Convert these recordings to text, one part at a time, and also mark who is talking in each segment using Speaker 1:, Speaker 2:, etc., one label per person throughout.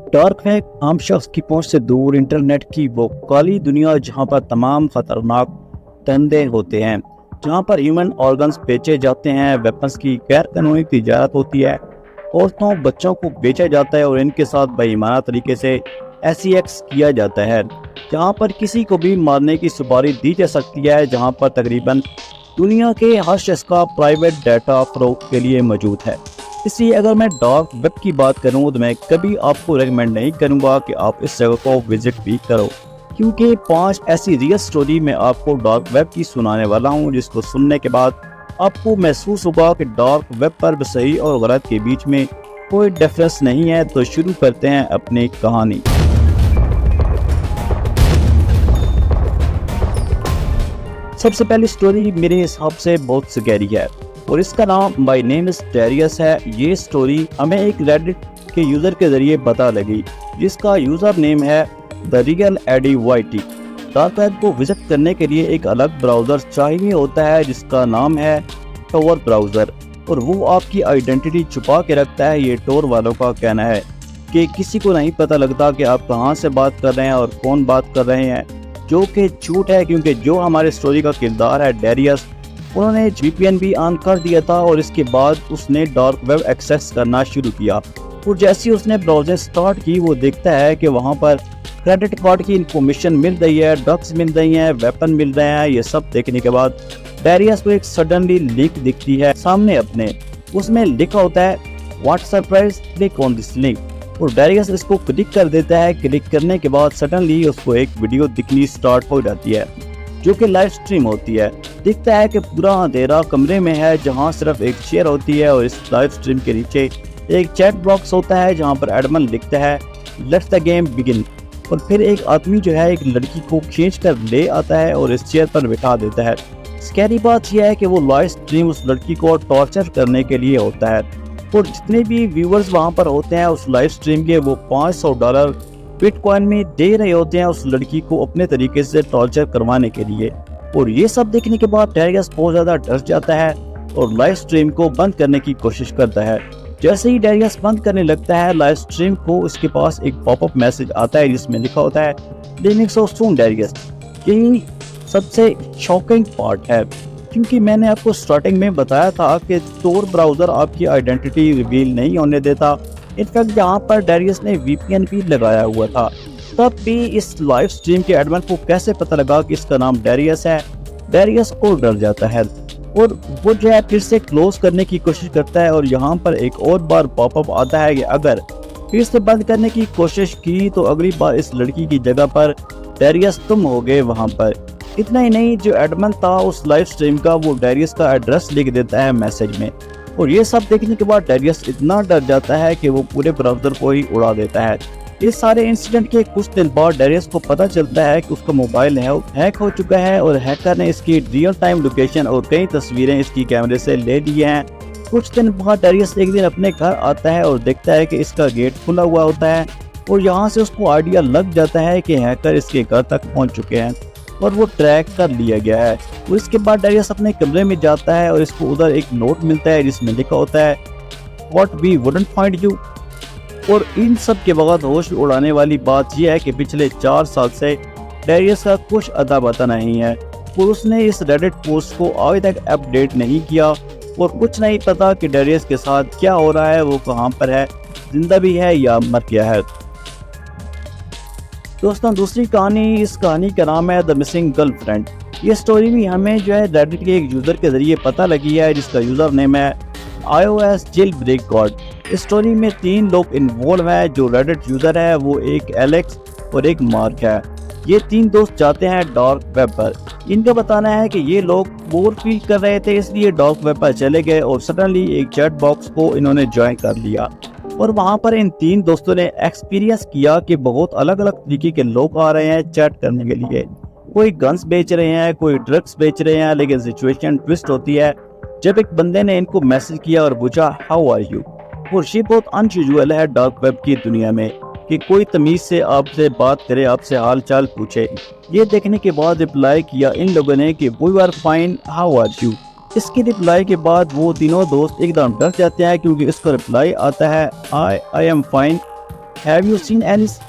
Speaker 1: Dark web आम शख्स की पहुंच से दूर इंटरनेट की वो काली दुनिया जहां पर तमाम खतरनाक धंधे होते हैं, जहां पर ह्यूमन ऑर्गन्स बेचे जाते हैं, वेपन्स की गैर कानूनी तिजारत होती है, औरतों बच्चों को बेचा जाता है और इनके साथ बेईमाना तरीके से SEX किया जाता है, जहां पर किसी को भी मारने की सुपारी दी जा सकती है, जहां पर तकरीबन दुनिया के हर शख्स का प्राइवेट डाटा फरोख्त के लिए मौजूद है। इसलिए अगर मैं डार्क वेब की बात करूं तो मैं कभी आपको रेकमेंड नहीं करूंगा कि आप इस जगह को विजिट भी करो, क्योंकि 5 ऐसी रियल स्टोरी मैं आपको डार्क वेब की सुनाने वाला हूं, जिसको सुनने के बाद आपको महसूस होगा कि डार्क वेब पर सही और गलत के बीच में कोई डिफरेंस नहीं है। तो शुरू करते हैं अपनी कहानी। सबसे पहली स्टोरी मेरे हिसाब से बहुत स्कैरी है और इसका नाम माय नेम इज डेरियस है। ये स्टोरी हमें एक रेडिट के यूज़र के ज़रिए पता लगी, जिसका यूज़र नेम है द रियल एडी वाइटी। डार्क वेब को विजिट करने के लिए एक अलग ब्राउज़र चाहिए होता है, जिसका नाम है टोर ब्राउज़र, और वो आपकी आइडेंटिटी छुपा के रखता है। ये टोर वालों का कहना है कि किसी को नहीं पता लगता कि आप कहाँ से बात कर रहे हैं और कौन बात कर रहे हैं, जो कि झूठ है, क्योंकि जो हमारे स्टोरी का किरदार है डेरियस, उन्होंने VPN भी ऑन कर दिया था और इसके बाद उसने डार्क वेब एक्सेस करना शुरू किया। और जैसे ही उसने ब्राउज़र स्टार्ट की, वो देखता है कि वहाँ पर क्रेडिट कार्ड की इंफॉर्मेशन मिल रही है, ड्रग्स मिल रही हैं, वेपन मिल रहे हैं। ये सब देखने के बाद डेरियस को एक सडनली लिंक दिखती है सामने अपने, उसमें लिखा होता है what surprise, click on this link. और डेरियस इसको क्लिक कर देता है। क्लिक करने के बाद सडनली उसको एक वीडियो दिखनी स्टार्ट हो जाती है, जो कि लाइव स्ट्रीम होती है। दिखता है कि पूरा अंधेरा कमरे में है, जहां सिर्फ एक चेयर होती है और इस लाइव स्ट्रीम के नीचे एक चैट बॉक्स होता है, जहां पर एडमन लिखता है लेट्स द गेम बिगिन। और फिर एक आदमी जो है एक लड़की को खींच कर ले आता है और इस चेयर पर बिठा देता है। स्कैरी बात यह है कि वो लाइव स्ट्रीम उस लड़की को टॉर्चर करने के लिए होता है, और जितने भी व्यूअर्स वहां पर होते हैं उस लाइव स्ट्रीम के, वो $500 बिटकॉइन में दे रहे होते हैं उस लड़की को अपने तरीके से टॉर्चर करवाने के लिए। और ये सब देखने के बाद डेरियस बहुत ज़्यादा डर जाता है और लाइव स्ट्रीम को बंद करने की कोशिश करता है। जैसे ही डेरियस बंद करने लगता है लाइव स्ट्रीम को, उसके पास एक पॉपअप मैसेज आता है जिसमें लिखा होता है लिविंग सो सून डेरियस। यही सबसे शॉकिंग पार्ट है, क्योंकि मैंने आपको स्टार्टिंग में बताया था कि टोर ब्राउज़र आपकी आइडेंटिटी रिवील नहीं होने देता। इनफैक्ट यहाँ पर डेरियस ने VPN भी लगाया हुआ था, तब भी इस लाइव स्ट्रीम के एडमिन को कैसे पता लगा कि इसका नाम डेरियस है। डेरियस को डर जाता है और वो जो है फिर से क्लोज करने की कोशिश करता है, और यहाँ पर एक और बार पॉपअप आता है कि अगर फिर से बंद करने की कोशिश की तो अगली बार इस लड़की की जगह पर डेरियस तुम हो गए वहाँ पर। इतना ही नहीं, जो एडमिन था उस लाइव स्ट्रीम का, वो डेरियस का एड्रेस लिख देता है मैसेज में। और ये सब देखने के बाद डेरियस इतना डर जाता है कि वो पूरे ब्राउज़र को ही उड़ा देता है। इस सारे इंसिडेंट के कुछ दिन बाद डेरियस को पता चलता है कि उसका मोबाइल हैक हो चुका है और हैकर ने इसकी रियल टाइम लोकेशन और कई तस्वीरें इसकी कैमरे से ले ली हैं। कुछ दिन बाद डेरियस एक दिन अपने घर आता है और देखता है कि इसका गेट खुला हुआ होता है, और यहाँ से उसको आइडिया लग जाता है कि हैकर इसके घर तक पहुँच चुके हैं और वो ट्रैक कर लिया गया है। और इसके बाद डेरियस अपने कमरे में जाता है और इसको उधर एक नोट मिलता है जिसमें लिखा होता है what we wouldn't find you. और इन सब के बाद होश उड़ाने वाली बात यह है कि पिछले 4 साल से डेरियस का कुछ अता पता नहीं है, और उसने इस रेडिट पोस्ट को आज तक अपडेट नहीं किया, और कुछ नहीं पता कि डेरियस के साथ क्या हो रहा है, वो कहाँ पर है, जिंदा भी है या मर गया है। दोस्तों, दूसरी कहानी, इस कहानी का नाम है द मिसिंग गर्लफ्रेंड। ये स्टोरी भी हमें जो है रेडिट के एक यूज़र के ज़रिए पता लगी है, जिसका यूज़र नेम है iOS जेल ब्रेक गॉड। इस स्टोरी में 3 लोग इन्वॉल्व हैं। जो रेडिट यूज़र है वो एक एलेक्स और एक मार्क है। ये 3 दोस्त जाते हैं डार्क वेब पर। इनका बताना है कि ये लोग बोर फील कर रहे थे, इसलिए डार्क वेब पर चले गए और सडनली एक चैट बॉक्स को इन्होंने ज्वाइन कर लिया। और वहाँ पर इन 3 दोस्तों ने एक्सपीरियंस किया कि बहुत अलग अलग तरीके के लोग आ रहे हैं चैट करने के लिए। कोई गन्स बेच रहे हैं, कोई ड्रग्स बेच रहे हैं, लेकिन सिचुएशन ट्विस्ट होती है जब एक बंदे ने इनको मैसेज किया और पूछा हाउ आर यू। और ये बहुत अनयूजुअल है डार्क वेब की दुनिया में कि कोई तमीज से आपसे बात करे, आपसे हाल चाल पूछे। ये देखने के बाद रिप्लाई किया इन लोगों ने कि we are fine, how are you. इसकी रिप्लाई के बाद वो तीनों दोस्त एकदम डर जाते हैं, क्योंकि इसका रिप्लाई आता है I am fine have you seen Alice.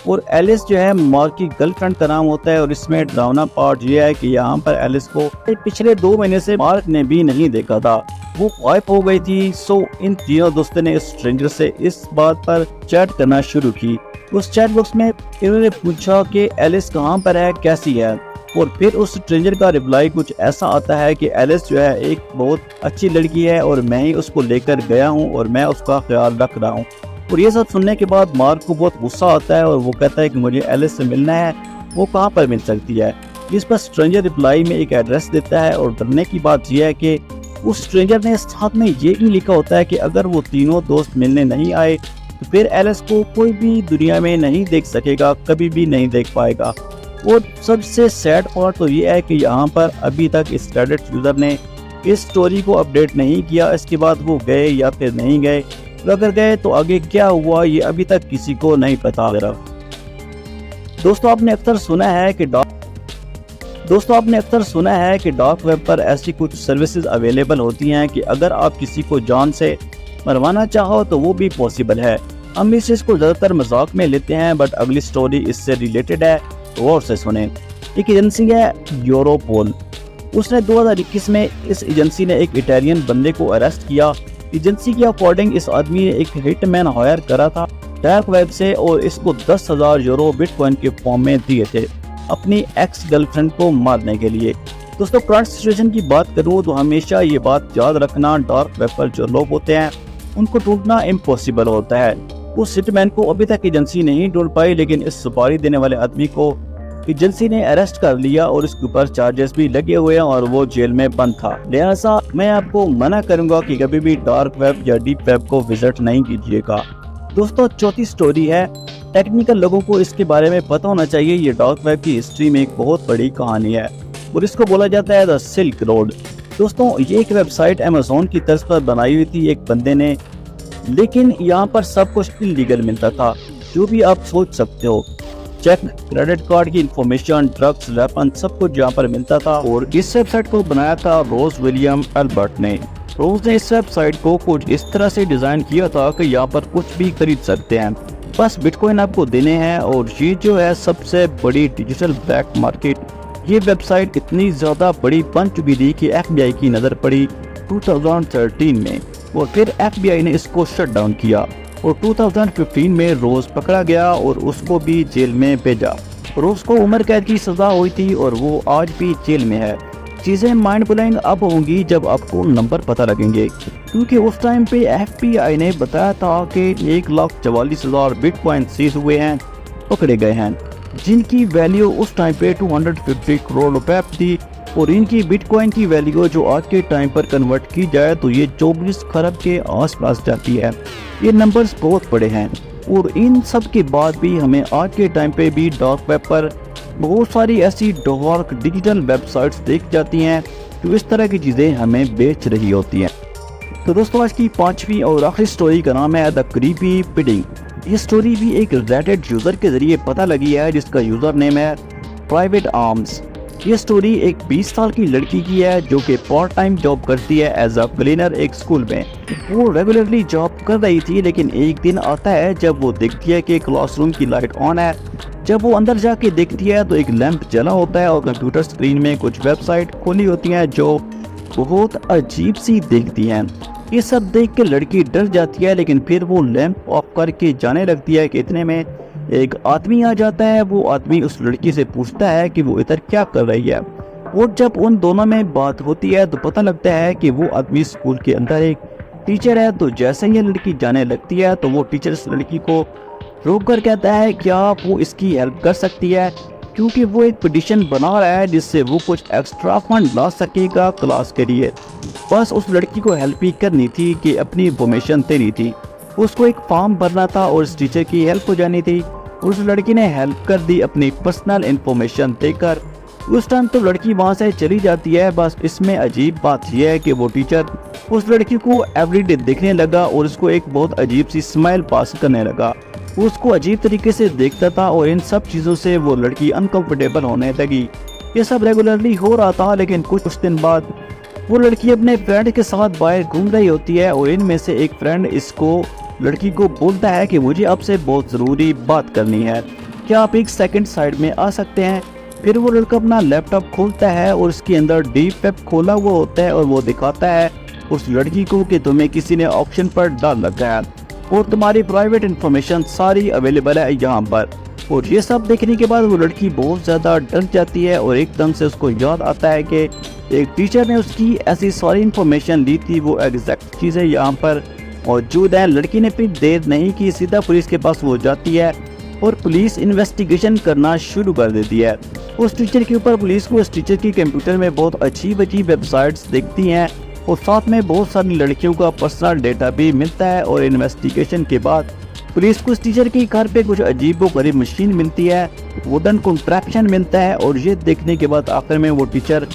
Speaker 1: और एलिस जो है मार्क की गर्लफ्रेंड का नाम होता है और इसमें डरावना पार्ट ये है कि यहाँ पर एलिस को पिछले 2 महीने से मार्क ने भी नहीं देखा था, वो गायब हो गई थी। सो इन तीनों दोस्तों ने स्ट्रेंजर से इस बात पर चैट करना शुरू की। उस चैट बॉक्स में इन्होंने पूछा कि एलिस कहाँ पर है, कैसी है। और फिर उस स्ट्रेंजर का रिप्लाई कुछ ऐसा आता है कि एलिस जो है एक बहुत अच्छी लड़की है और मैं ही उसको लेकर गया हूँ और मैं उसका ख्याल रख रहा हूँ। और ये सब सुनने के बाद मार्क को बहुत गुस्सा आता है और वो कहता है कि मुझे एलिस से मिलना है, वो कहाँ पर मिल सकती है। जिस पर स्ट्रेंजर रिप्लाई में एक एड्रेस देता है। और डरने की बात यह है कि उस स्ट्रेंजर ने साथ में ये भी लिखा होता है कि अगर वो तीनों दोस्त मिलने नहीं आए तो फिर एलिस को कोई भी दुनिया में नहीं देख सकेगा, कभी भी नहीं देख पाएगा। और सबसे सैड पार्ट तो ये है कि यहाँ पर अभी तक इस रेडिट यूजर ने इस स्टोरी को अपडेट नहीं किया। इसके बाद वो गए या फिर नहीं गए, अगर गए तो आगे क्या हुआ ये अभी तक किसी को नहीं पता। दोस्तों आपने अक्सर सुना है कि डार्क वेब पर ऐसी कुछ सर्विसेज अवेलेबल होती हैं कि अगर आप किसी को जान से मरवाना चाहो तो वो भी पॉसिबल है। हम इस चीज़ को ज़्यादातर मजाक में लेते हैं, बट अगली स्टोरी इससे रिलेटेड है, गौर से सुने। एक एजेंसी है यूरोपोल, उसने 2021 में इस एजेंसी ने एक इटालियन बंदे को अरेस्ट किया। एजेंसी के अकॉर्डिंग इस आदमी ने एक हिटमैन हायर करा था डार्क वेब से और इसको 10,000 यूरो बिटकॉइन के फॉर्म में दिए थे अपनी एक्स गर्लफ्रेंड को मारने के लिए। दोस्तों करंट सिचुएशन की बात करूँ तो हमेशा ये बात याद रखना, डार्क वेब पर जो लोग होते हैं उनको ढूंढना इम्पॉसिबल होता है। उस हिटमैन को अभी तक एजेंसी नहीं ढूंढ पाई, लेकिन इस सुपारी देने वाले आदमी को एजेंसी ने अरेस्ट कर लिया और इसके ऊपर चार्जेस भी लगे हुए हैं और वो जेल में बंद था। लिहाजा मैं आपको मना करूंगा कि कभी भी डार्क वेब या डीप वेब को विजिट नहीं कीजिएगा। दोस्तों चौथी स्टोरी है, टेक्निकल लोगों को इसके बारे में पता होना चाहिए। ये डार्क वेब की हिस्ट्री में एक बहुत बड़ी कहानी है और इसको बोला जाता है द सिल्क रोड। दोस्तों ये एक वेबसाइट अमेज़न की तर्ज पर बनाई हुई थी एक बंदे ने, लेकिन यहाँ पर सब कुछ इलीगल मिलता था, जो भी आप सोच सकते हो। चेक, क्रेडिट कार्ड की इंफॉर्मेशन, ड्रग्स, वेपन, सब कुछ यहाँ पर मिलता था। और इस वेबसाइट को बनाया था रोज विलियम एल्बर्ट ने। रोज ने इस वेबसाइट को कुछ इस तरह से डिजाइन किया था कि यहाँ पर कुछ भी खरीद सकते हैं, बस बिटकॉइन आपको देने हैं। और ये जो है सबसे बड़ी डिजिटल ब्लैक मार्केट, ये वेबसाइट इतनी ज्यादा बड़ी बन चुकी थी कि FBI की नजर पड़ी 2013 में और फिर FBI ने इसको शट डाउन किया और 2015 में रोज पकड़ा गया और उसको भी जेल में भेजा। रोज को उम्र कैद की सजा हुई थी और वो आज भी जेल में है। चीजें माइंड ब्लोइंग अब होंगी जब आपको नंबर पता लगेंगे, क्योंकि उस टाइम पे FBI ने बताया था कि 1,44,000 बिटकॉइन सीज हुए हैं, पकड़े गए हैं, जिनकी वैल्यू उस टाइम पे 250 करोड़ रुपए थी। और इनकी बिटकॉइन की वैल्यू जो आज के टाइम पर कन्वर्ट की जाए तो ये 24 खरब के आसपास जाती है। ये नंबर्स बहुत बड़े हैं और इन सब के बाद भी हमें आज के टाइम पे भी डार्क वेब पर बहुत सारी ऐसी डार्क डिजिटल वेबसाइट्स देख जाती हैं जो इस तरह की चीज़ें हमें बेच रही होती हैं। तो दोस्तों आज की 5वीं और आखिरी स्टोरी का नाम है द क्रीपी पिडिंग। ये स्टोरी भी एक रेडिट यूज़र के जरिए पता लगी है जिसका यूज़र नेम है प्राइवेट आर्म्स। ये स्टोरी एक 20 साल की लड़की की है जो कि पार्ट टाइम जॉब करती है एज अ क्लीनर एक स्कूल में। वो रेगुलरली जॉब कर रही थी, लेकिन एक दिन आता है जब वो देखती है कि क्लासरूम की लाइट ऑन है। जब वो अंदर जाके देखती है तो एक लैंप जला होता है और कंप्यूटर स्क्रीन में कुछ वेबसाइट खोली होती हैं जो बहुत अजीब सी दिखती हैं। ये सब देख के लड़की डर जाती है, लेकिन फिर वो लैंप ऑफ करके जाने लगती है कि इतने में एक आदमी आ जाता है। वो आदमी उस लड़की से पूछता है कि वो इधर क्या कर रही है। और जब उन दोनों में बात होती है तो पता लगता है कि वो आदमी स्कूल के अंदर एक टीचर है। तो जैसे ही लड़की जाने लगती है तो वो टीचर इस लड़की को रोक कर कहता है क्या वो इसकी हेल्प कर सकती है, क्योंकि वो एक पिटीशन बना रहा है जिससे वो कुछ एक्स्ट्रा फंड ला सकेगा क्लास के लिए। बस उस लड़की को हेल्प ही करनी थी कि अपनी इन्फॉर्मेशन देनी थी, उसको एक फॉर्म भरना था और इस टीचर की हेल्प हो जानी थी। उस लड़की ने हेल्प कर दी अपनी पर्सनल इन्फॉर्मेशन देकर। उस टाइम तो लड़की वहाँ से चली जाती है। बस इसमें अजीब बात यह है कि वो टीचर उस लड़की को एवरीडे देखने लगा और उसको एक बहुत अजीब सी स्माइल पास करने लगा। वो उसको अजीब तरीके से देखता था और इन सब चीज़ों से वो लड़की अनकंफर्टेबल होने लगी। ये सब रेगुलरली हो रहा था, लेकिन कुछ दिन बाद वो लड़की अपने फ्रेंड के साथ बाहर घूम रही होती है और इनमें से एक फ्रेंड इसको लड़की को बोलता है कि मुझे आपसे बहुत ज़रूरी बात करनी है, क्या आप एक सेकंड साइड में आ सकते हैं। फिर वो लड़का अपना लैपटॉप खोलता है और उसके अंदर डीप वेब खोला हुआ होता है और वो दिखाता है उस लड़की को कि तुम्हें किसी ने ऑप्शन पर डाल रखा है और तुम्हारी प्राइवेट इंफॉर्मेशन सारी अवेलेबल है यहाँ पर। और ये सब देखने के बाद वो लड़की बहुत ज़्यादा डर जाती है और एकदम से उसको याद आता है कि एक टीचर ने उसकी ऐसी सारी इंफॉर्मेशन ली थी, वो एग्जैक्ट चीज़ें यहाँ पर मौजूद है। लड़की ने फिर देर नहीं की, सीधा पुलिस के पास वो जाती है और पुलिस इन्वेस्टिगेशन करना शुरू कर देती है उस टीचर के ऊपर। पुलिस को उस टीचर की कंप्यूटर में बहुत अजीब वेबसाइट्स दिखती हैं और साथ में बहुत सारी लड़कियों का पर्सनल डेटा भी मिलता है। और इन्वेस्टिगेशन के बाद पुलिस को उस टीचर के घर पे कुछ अजीबोगरीब मशीन मिलती है, वुडन कॉन्ट्रैप्शन मिलता है और ये देखने के बाद आखिर में वो टीचर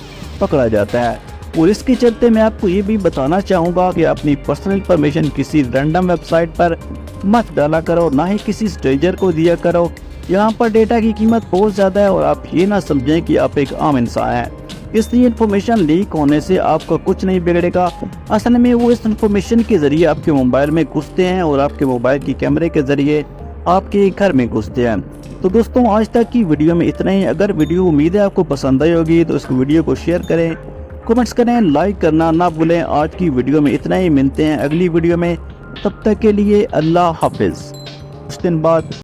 Speaker 1: पकड़ा जाता है। और इसके चलते मैं आपको ये भी बताना चाहूँगा कि अपनी पर्सनल इंफॉर्मेशन किसी रैंडम वेबसाइट पर मत डाला करो, ना ही किसी स्ट्रेंजर को दिया करो। यहाँ पर डेटा की कीमत बहुत ज़्यादा है और आप ये ना समझें कि आप एक आम इंसान हैं, इसलिए इन्फॉर्मेशन लीक होने से आपका कुछ नहीं बिगड़ेगा। असल में वो इस इन्फॉर्मेशन के ज़रिए आपके मोबाइल में घुसते हैं और आपके मोबाइल की कैमरे के ज़रिए आपके घर में घुसते हैं। तो दोस्तों आज तक की वीडियो में इतना ही। अगर वीडियो उम्मीद है आपको पसंद आई होगी तो इस वीडियो को शेयर करें, कमेंट्स करें, लाइक करना ना भूलें। आज की वीडियो में इतना ही, मिलते हैं अगली वीडियो में, तब तक के लिए अल्लाह हाफिज़। कुछ दिन बाद